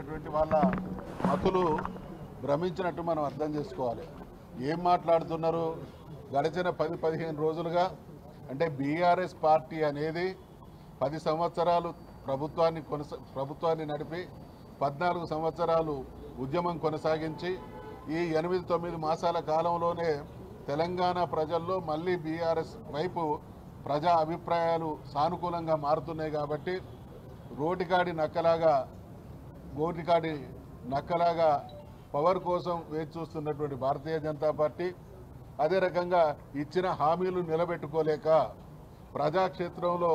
మాట్లాడుతున్నటువంటి వాళ్ళ మతులు భ్రమించినట్టు మనం అర్థం చేసుకోవాలి. ఏం మాట్లాడుతున్నారు? గడిచిన 10-15 రోజులుగా అంటే బీఆర్ఎస్ పార్టీ అనేది 10 సంవత్సరాలు ప్రభుత్వాన్ని నడిపి 14 సంవత్సరాలు ఉద్యమం కొనసాగించి ఈ 8-9 మాసాల కాలంలోనే తెలంగాణ ప్రజల్లో మళ్ళీ బీఆర్ఎస్ వైపు ప్రజా అభిప్రాయాలు సానుకూలంగా మారుతున్నాయి. కాబట్టి గోటికాడి నక్కలాగా పవర్ కోసం వేచి చూస్తున్నటువంటి భారతీయ జనతా పార్టీ అదే రకంగా ఇచ్చిన హామీలు నిలబెట్టుకోలేక ప్రజాక్షేత్రంలో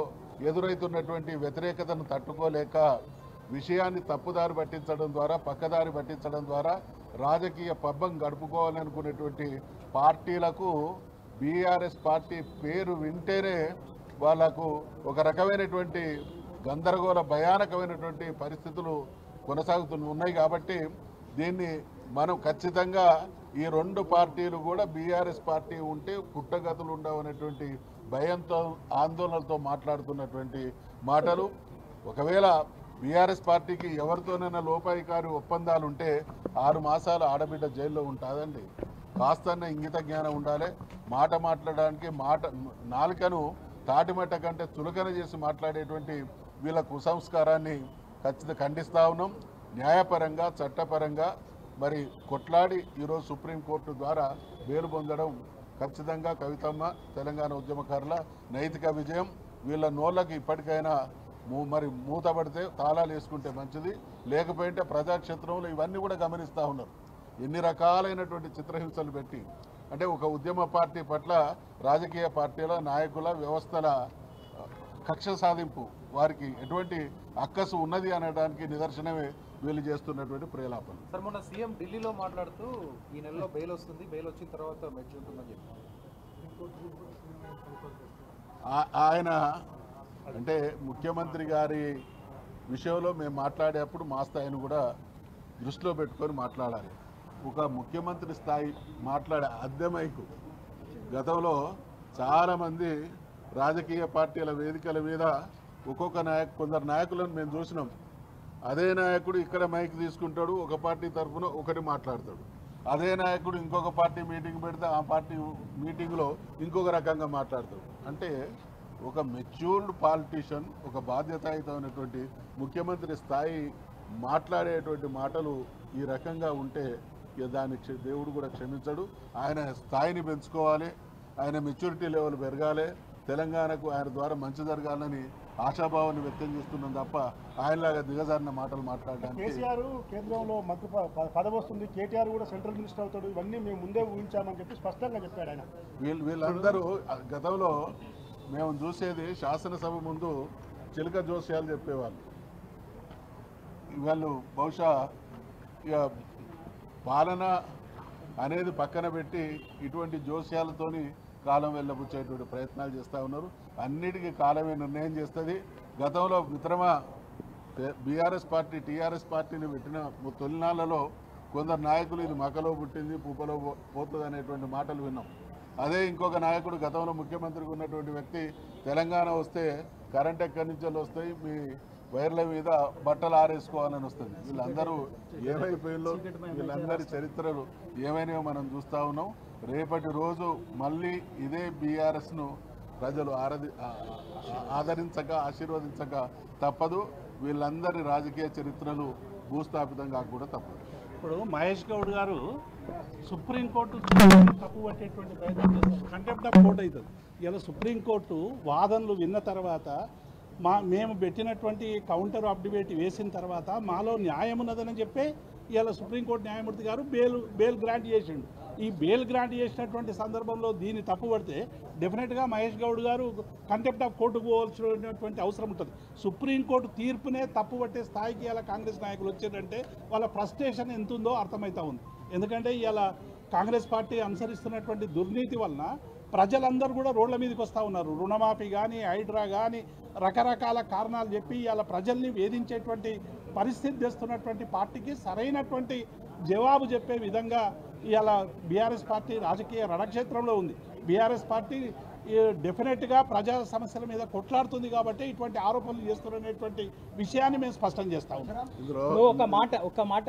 ఎదురైతున్నటువంటి వ్యతిరేకతను తట్టుకోలేక విషయాన్ని తప్పుదారి పట్టించడం ద్వారా పక్కదారి పట్టించడం ద్వారా రాజకీయ పబ్బం గడుపుకోవాలనుకునేటువంటి పార్టీలకు బీఆర్ఎస్ పార్టీ పేరు వింటేనే వాళ్లకు ఒక రకమైనటువంటి గందరగోళ భయానకమైనటువంటి పరిస్థితులు ఉన్నాయి. కాబట్టి దీన్ని మనం ఖచ్చితంగా ఈ 2 పార్టీలు కూడా బీఆర్ఎస్ పార్టీ ఉంటే పుట్టగతులు ఉండవనేటువంటి భయంతో ఆందోళనలతో మాట్లాడుతున్నటువంటి మాటలు. ఒకవేళ బీఆర్ఎస్ పార్టీకి ఎవరితోనైనా లోపాయికారి ఒప్పందాలు ఉంటే 6 మాసాలు ఆడబిడ్డ జైల్లో ఉంటుందండి. కాస్తన్న ఇంగిత జ్ఞానం ఉండాలి. మాట్లాడడానికి నాలుకను తాటిమట్ట కంటే చులకన చేసి మాట్లాడేటువంటి వీళ్ళ కుసంస్కారాన్ని ఖచ్చితంగా ఖండిస్తూ ఉన్నాం. న్యాయపరంగా చట్టపరంగా మరి కొట్లాడి ఈరోజు సుప్రీంకోర్టు ద్వారా బెయిల్ పొందడం ఖచ్చితంగా కవితమ్మ తెలంగాణ ఉద్యమకారుల నైతిక విజయం. వీళ్ళ నోళ్ళకి ఇప్పటికైనా మరి మూతపడితే తాళాలు వేసుకుంటే మంచిది. లేకపోయింటే ప్రజాక్షేత్రంలో ఇవన్నీ కూడా గమనిస్తూ ఉన్నారు. ఎన్ని రకాలైనటువంటి చిత్రహింసలు పెట్టి అంటే ఒక ఉద్యమ పార్టీ పట్ల రాజకీయ పార్టీల నాయకుల వ్యవస్థల కక్ష సాధింపు వారికి ఎటువంటి అక్కసు ఉన్నది అనడానికి నిదర్శనమే వీళ్ళు చేస్తున్నటువంటి ప్రేలాపన. సార్ మొన్న సీఎం ఢిల్లీలో మాట్లాడుతూ ఈ నెలలో బెయిల్ వస్తుంది, బెయిల్ వచ్చిన తర్వాత మెచ్యూర్ ఉంటుందని చెప్పారు. ఆయన అంటే ముఖ్యమంత్రి గారి విషయంలో మేము మాట్లాడేప్పుడు మా స్థాయిని కూడా దృష్టిలో పెట్టుకొని మాట్లాడాలి. ఒక ముఖ్యమంత్రి స్థాయి మాట్లాడే అద్దెమైకు గతంలో చాలామంది రాజకీయ పార్టీల వేదికల మీద కొందరు నాయకులను మేము చూసినాం. అదే నాయకుడు ఇక్కడ మైక్ తీసుకుంటాడు, ఒక పార్టీ తరఫున ఒకటి మాట్లాడతాడు. అదే నాయకుడు ఇంకొక పార్టీ మీటింగ్ పెడితే ఆ పార్టీ మీటింగ్లో ఇంకొక రకంగా మాట్లాడతాడు. అంటే ఒక మెచ్యూర్డ్ పాలిటీషియన్, ఒక బాధ్యతాయుతమైనటువంటి ముఖ్యమంత్రి స్థాయి మాట్లాడేటువంటి మాటలు ఈ రకంగా ఉంటే దాన్ని దేవుడు కూడా క్షమించడు. ఆయన స్థాయిని పెంచుకోవాలి, ఆయన మెచ్యూరిటీ లెవెల్ పెరగాలి, తెలంగాణకు ఆయన ద్వారా మంచి జరగాలని ఆశాభావాన్ని వ్యక్తం చేస్తున్నాం తప్ప ఆయనలాగా దిగజారిన మాటలు మాట్లాడడానికి. కేసీఆర్ కేంద్రంలో మంత్రి పదవి వస్తుంది, కేటీఆర్ కూడా సెంట్రల్ మినిస్టర్ అవుతాడు, ఇవన్నీ మేము ముందే ఊహించామని చెప్పి స్పష్టంగా చెప్పాడు ఆయన. వీళ్ళందరూ గతంలో మేము చూసేది శాసనసభ ముందు చిలక జోస్యాలు చెప్పేవాళ్ళు. వాళ్ళు బహుశా ఇక పాలన అనేది పక్కన పెట్టి ఇటువంటి జోస్యాలతోని కాలం వెళ్ళబుచ్చేటువంటి ప్రయత్నాలు చేస్తూ ఉన్నారు. అన్నిటికీ కాలమే నిర్ణయం చేస్తుంది. గతంలో మిత్రమా బీఆర్ఎస్ పార్టీ టీఆర్ఎస్ పార్టీని పెట్టిన తొలినాళ్లలో కొందరు నాయకులు ఇది మకలో పుట్టింది పూపలో పోతుంది అనేటువంటి మాటలు విన్నాం. అదే ఇంకొక నాయకుడు గతంలో ముఖ్యమంత్రిగా ఉన్నటువంటి వ్యక్తి తెలంగాణ వస్తే కరెంట్ ఎక్కడి నుంచి వస్తాయి, మీ వైర్ల మీద బట్టలు ఆరేసుకోవాలని వస్తుంది. వీళ్ళందరూ ఏమైపోయిందో వీళ్ళందరి చరిత్రలు ఏమైనా మనం చూస్తూ ఉన్నాం. రేపటి రోజు మళ్ళీ ఇదే బీఆర్ఎస్ను ప్రజలు ఆశీర్వదించక తప్పదు. వీళ్ళందరి రాజకీయ చరిత్రలు భూస్థాపితంగా కూడా తప్పదు. ఇప్పుడు మహేష్ గౌడ్ గారు సుప్రీంకోర్టు తప్పు పట్టేటువంటి ప్రయత్నం చేస్తారు. కంటెంప్ట్ ఆఫ్ కోర్ట్ అవుతుంది. ఇలా సుప్రీంకోర్టు వాదనలు విన్న తర్వాత మేము పెట్టినటువంటి కౌంటర్ ఆఫ్ డిబేట్ వేసిన తర్వాత మాలో న్యాయం ఉన్నదని చెప్పి ఇలా సుప్రీంకోర్టు న్యాయమూర్తి గారు బెయిల్ గ్రాంట్ చేసిండు. ఈ బెయిల్ గ్రాంట్ చేసినటువంటి సందర్భంలో దీన్ని తప్పుపడితే డెఫినెట్గా మహేష్ గౌడ్ గారు కంటెంప్ట్ ఆఫ్ కోర్టుకు పోవాల్సినటువంటి అవసరం ఉంటుంది. సుప్రీంకోర్టు తీర్పునే తప్పుపట్టే స్థాయికి ఇలా కాంగ్రెస్ నాయకులు వచ్చారంటే వాళ్ళ ఫ్రస్ట్రేషన్ ఎంత ఉందో అర్థమవుతా ఉంది. ఎందుకంటే ఇలా కాంగ్రెస్ పార్టీ అనుసరిస్తున్నటువంటి దుర్నీతి వలన ప్రజలందరూ కూడా రోడ్ల మీదకి వస్తూ ఉన్నారు. రుణమాఫీ కానీ హైడ్రా కానీ రకరకాల కారణాలు చెప్పి ఇలా ప్రజల్ని వేధించేటువంటి పరిస్థితి తెస్తున్నటువంటి పార్టీకి సరైనటువంటి జవాబు చెప్పే విధంగా ఇవాళ బీఆర్ఎస్ పార్టీ రాజకీయ రణక్షేత్రంలో ఉంది. బీఆర్ఎస్ పార్టీ డెఫినెట్గా ప్రజా సమస్యల మీద కొట్లాడుతుంది కాబట్టి ఇటువంటి ఆరోపణలు చేస్తున్నటువంటి విషయాన్ని మేము స్పష్టం చేస్తా ఉన్నాం. ఒక మాట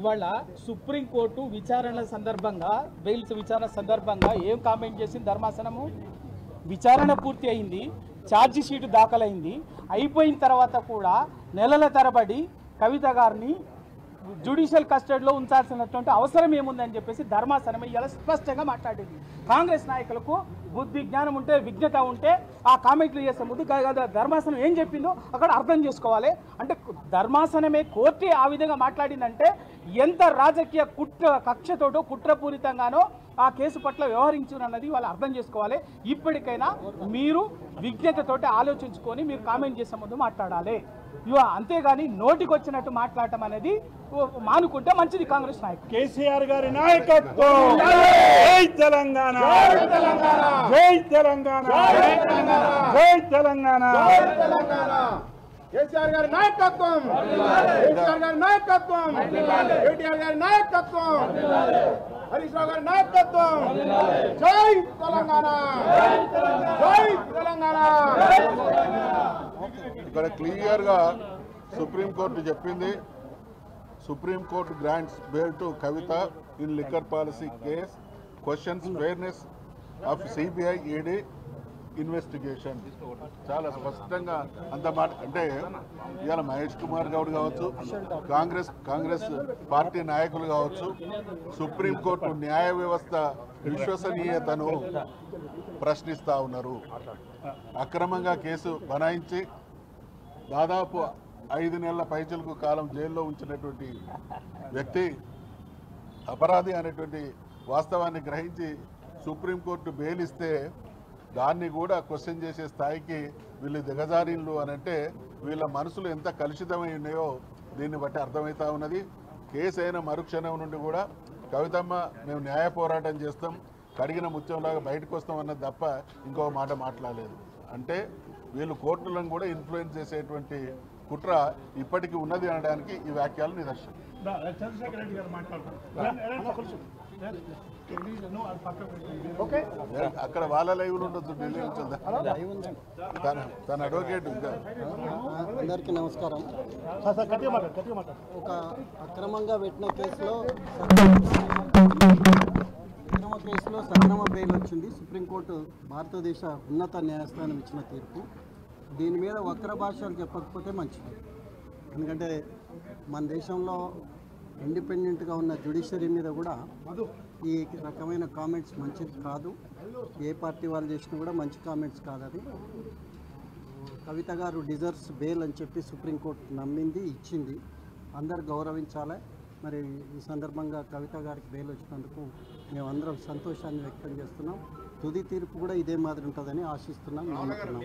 ఇవాళ సుప్రీంకోర్టు విచారణ సందర్భంగా బెయిల్స్ విచారణ సందర్భంగా ఏం కామెంట్ చేసింది ధర్మాసనము? విచారణ పూర్తి అయింది, ఛార్జీ షీట్ దాఖలైంది, అయిపోయిన తర్వాత కూడా నెలల తరబడి కవిత గారిని జ్యుడిషియల్ కస్టడీలో ఉంచాల్సినటువంటి అవసరం ఏముందని చెప్పేసి ధర్మాసనం ఇలా స్పష్టంగా మాట్లాడింది. కాంగ్రెస్ నాయకులకు బుద్ధి జ్ఞానం ఉంటే, విజ్ఞత ఉంటే ఆ కామెంట్లు చేసే ముందు ధర్మాసనం ఏం చెప్పిందో అక్కడ అర్థం చేసుకోవాలి. అంటే ధర్మాసనమే కోర్టు ఆ విధంగా మాట్లాడిందంటే ఎంత రాజకీయ కక్షతోటో కుట్రపూరితంగానో ఆ కేసు పట్ల వ్యవహరించునన్నది వాళ్ళు అర్థం చేసుకోవాలి. ఇప్పటికైనా మీరు విజ్ఞతతోటి ఆలోచించుకొని మీరు కామెంట్ చేసే ముందు మాట్లాడాలి. అంతేగాని నోటికి వచ్చినట్టు మాట్లాడటం అనేది మానుకుంటే మంచిది. కాంగ్రెస్ నాయకులు కేసీఆర్ గారి నాయకత్వం, జై తెలంగాణ, జై తెలంగాణ, జై తెలంగాణ. కేసీఆర్ గారి నాయకత్వం, కేసీఆర్ గారి నాయకత్వం, కేటీఆర్ గారి నాయకత్వం, హరీష్ రావు గారి నాయకత్వం. జై తెలంగాణ, జై తెలంగాణ. ఇక్కడ క్లియర్గా సుప్రీంకోర్టు చెప్పింది, supreme court grants bail to Kavitha in liquor policy case, questions fairness of CBI ED investigation. చాలా స్పష్టంగా అంత మాట. అంటే ఇవాళ మహేష్ కుమార్ గౌడ్ కావచ్చు, కాంగ్రెస్ పార్టీ నాయకులు కావచ్చు, సుప్రీంకోర్టు న్యాయ వ్యవస్థ విశ్వసనీయతను ప్రశ్నిస్తూ ఉన్నారు. అక్రమంగా కేసు బనాయించి దాదాపు 5 నెలల పైచలకు కాలం జైల్లో ఉంచినటువంటి వ్యక్తి అపరాధి అనేటువంటి వాస్తవాన్ని గ్రహించి సుప్రీంకోర్టు బెయిల్ ఇస్తే దాన్ని కూడా క్వశ్చన్ చేసే స్థాయికి వీళ్ళు దిగజారిన్లు అని అంటే వీళ్ళ మనసులు ఎంత కలుషితమై ఉన్నాయో దీన్ని బట్టి అర్థమవుతా ఉన్నది. కేసు అయిన మరుక్షణం నుండి కూడా కవితమ్మ మేము న్యాయ పోరాటం చేస్తాం, కడిగిన ముత్యంలాగా బయటకు వస్తాం అన్నది తప్ప ఇంకో మాట మాట్లాడలేదు. అంటే వీళ్ళు కోర్టులను కూడా ఇన్ఫ్లుయెన్స్ చేసేటువంటి కుట్ర ఇప్పటికీ ఉన్నది అనడానికి ఈ వ్యాఖ్యలు నిదర్శనం. చంద్రశేఖర్ రెడ్డి గారు అక్కడ వాళ్ళ లైవ్లు ఉండొచ్చు, ఢిల్లీ నుంచి తన అడ్వకేట్. ఇంకా అందరికీ నమస్కారం. ఒక అక్రమంగా పెట్టిన కేసులో సక్రమ బెయిల్ వచ్చింది. సుప్రీంకోర్టు భారతదేశ ఉన్నత న్యాయస్థానం ఇచ్చిన తీర్పు. దీని మీద వక్ర భాషలు చెప్పకపోతే మంచిది. ఎందుకంటే మన దేశంలో ఇండిపెండెంట్గా ఉన్న జ్యుడిషియరీ మీద కూడా ఈ రకమైన కామెంట్స్ మంచిది కాదు. ఏ పార్టీ వాళ్ళు చేసినా కూడా మంచి కామెంట్స్ కాదు. అది కవిత గారు డిజర్వ్స్ బెయిల్ అని చెప్పి సుప్రీంకోర్టు నమ్మింది, ఇచ్చింది. అందరు గౌరవించాలి. మరి ఈ సందర్భంగా కవిత గారికి బెయిల్ వచ్చినందుకు మేమందరం సంతోషాన్ని వ్యక్తం చేస్తున్నాం. తుది తీర్పు కూడా ఇదే మాదిరి ఉంటుందని ఆశిస్తున్నాం, నమ్ముతున్నాం.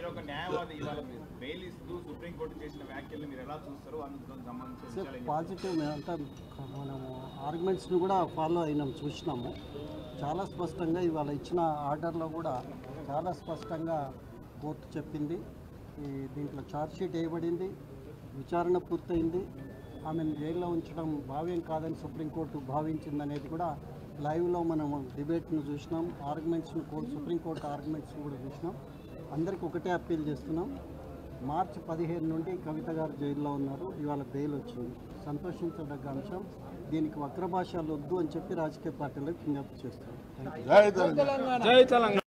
పాజిటివ్ మేమంతా మనము ఆర్గ్యుమెంట్స్ని కూడా ఫాలో అయినాం, చూసినాము. చాలా స్పష్టంగా ఇవాళ ఇచ్చిన ఆర్డర్లో కూడా చాలా స్పష్టంగా కోర్టు చెప్పింది. దీంట్లో ఛార్జ్షీట్ వేయబడింది, విచారణ పూర్తయింది. ఆమెను జైల్లో ఉంచడం భావ్యం కాదని సుప్రీంకోర్టు భావించిందనేది కూడా లైవ్లో మనము డిబేట్ను చూసినాం. ఆర్గ్యుమెంట్స్ను సుప్రీంకోర్టు ఆర్గ్యుమెంట్స్ను కూడా చూసినాం. అందరికీ ఒకటే అప్పీల్ చేస్తున్నాం. మార్చి 15 నుండి కవిత గారు జైల్లో ఉన్నారు. ఇవాళ బెయిల్ వచ్చింది, సంతోషించదగ్గ అంశం. దీనికి వక్ర భాషలు వద్దు అని చెప్పి రాజకీయ పార్టీలకు విజ్ఞప్తి చేస్తున్నాం. జై తెలంగాణ.